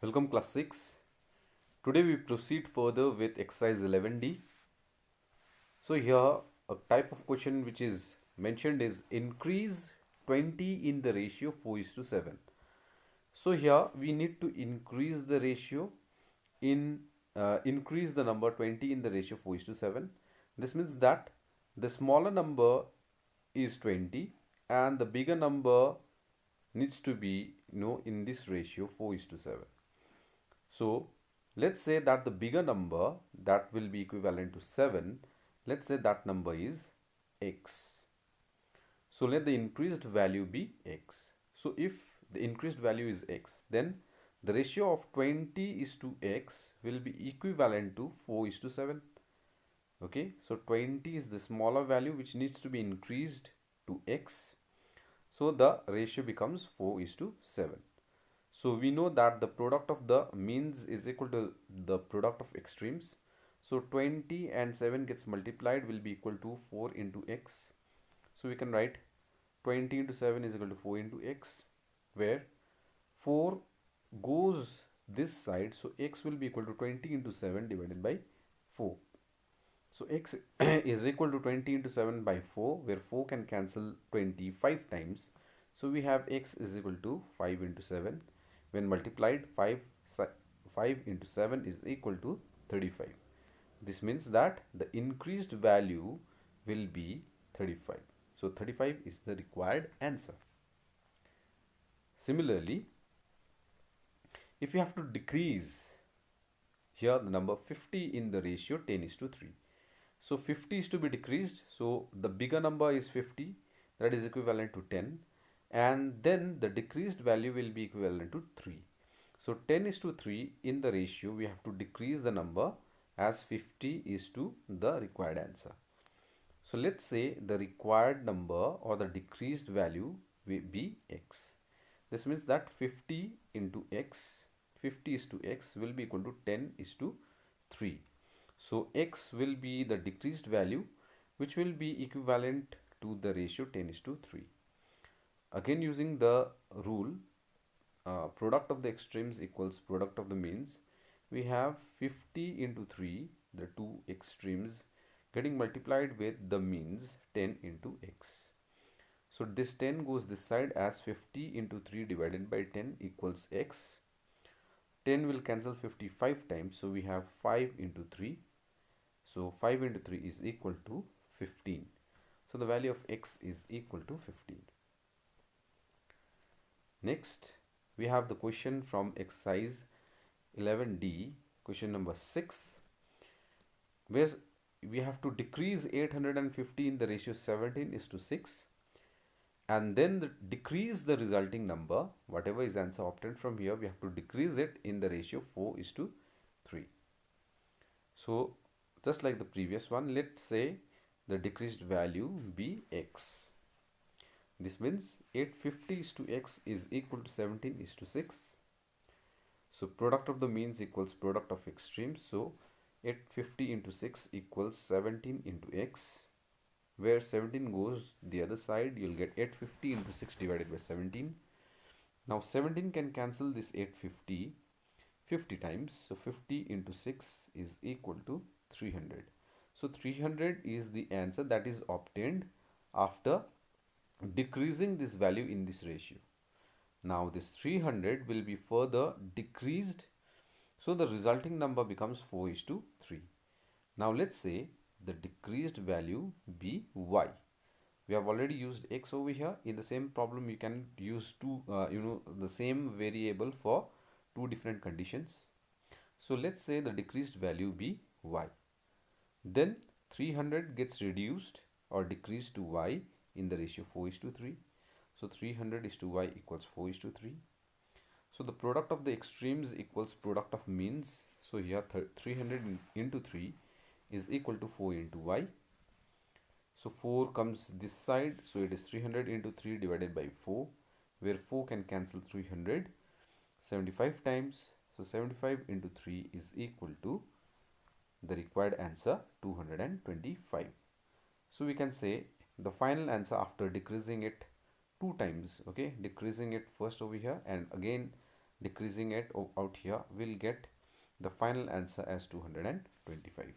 Welcome class 6. Today we proceed further with exercise 11D. So here a type of question which is mentioned is increase 20 in the ratio 4 is to 7. So here we need to increase the ratio increase the number 20 in the ratio 4 is to 7. This means that the smaller number is 20 and the bigger number needs to be in this ratio 4 is to 7. So let's say that the bigger number that will be equivalent to 7, let's say that number is x. So let the increased value be x. So if the increased value is x, then the ratio of 20 is to x will be equivalent to 4 is to 7. Okay, so 20 is the smaller value which needs to be increased to x. So the ratio becomes 4 is to 7. So we know that the product of the means is equal to the product of extremes. So 20 and 7 gets multiplied will be equal to 4 into x. So we can write 20 into 7 is equal to 4 into x, where 4 goes this side. So x will be equal to 20 into 7 divided by 4. So x is equal to 20 into 7 by 4, where 4 can cancel 25 times. So we have x is equal to 5 into 7. When multiplied, 5 into 7 is equal to 35. This means that the increased value will be 35. So 35 is the required answer. Similarly, if you have to decrease here the number 50 in the ratio 10 is to 3. So 50 is to be decreased. So the bigger number is 50, that is equivalent to 10. And then the decreased value will be equivalent to 3. So 10 is to 3 in the ratio we have to decrease the number as 50 is to the required answer. So let's say the required number or the decreased value will be x. This means that 50 into x, 50 is to x will be equal to 10 is to 3. So x will be the decreased value which will be equivalent to the ratio 10 is to 3. Again, using the rule product of the extremes equals product of the means, we have 50 into 3, the two extremes, getting multiplied with the means 10 into x. So this 10 goes this side as 50 into 3 divided by 10 equals x. 10 will cancel 55 times, so we have 5 into 3. So 5 into 3 is equal to 15. So the value of x is equal to 15. Next, we have the question from exercise 11D, question number 6, where we have to decrease 850 in the ratio 17 is to 6, and then decrease the resulting number, whatever is answer obtained from here, we have to decrease it in the ratio 4 is to 3. So just like the previous one, let's say the decreased value be x. This means 850 is to x is equal to 17 is to 6. So product of the means equals product of extremes. So 850 into 6 equals 17 into x. Where 17 goes the other side, you'll get 850 into 6 divided by 17. Now 17 can cancel this 850 50 times. So 50 into 6 is equal to 300. So 300 is the answer that is obtained after decreasing this value in this ratio. Now this 300 will be further decreased, so the resulting number becomes 4 is to 3. Now let's say the decreased value be y. We have already used x over here. In the same problem you can use the same variable for two different conditions. So let's say the decreased value be y. Then 300 gets reduced or decreased to y in the ratio 4 is to 3. So 300 is to y equals 4 is to 3. So the product of the extremes equals product of means. So here 300 into 3 is equal to 4 into y. So 4 comes this side. So it is 300 into 3 divided by 4, where 4 can cancel 300 75 times. So 75 into 3 is equal to the required answer 225. So we can say the final answer after decreasing it two times, okay, decreasing it first over here and again decreasing it out here, we'll get the final answer as 225.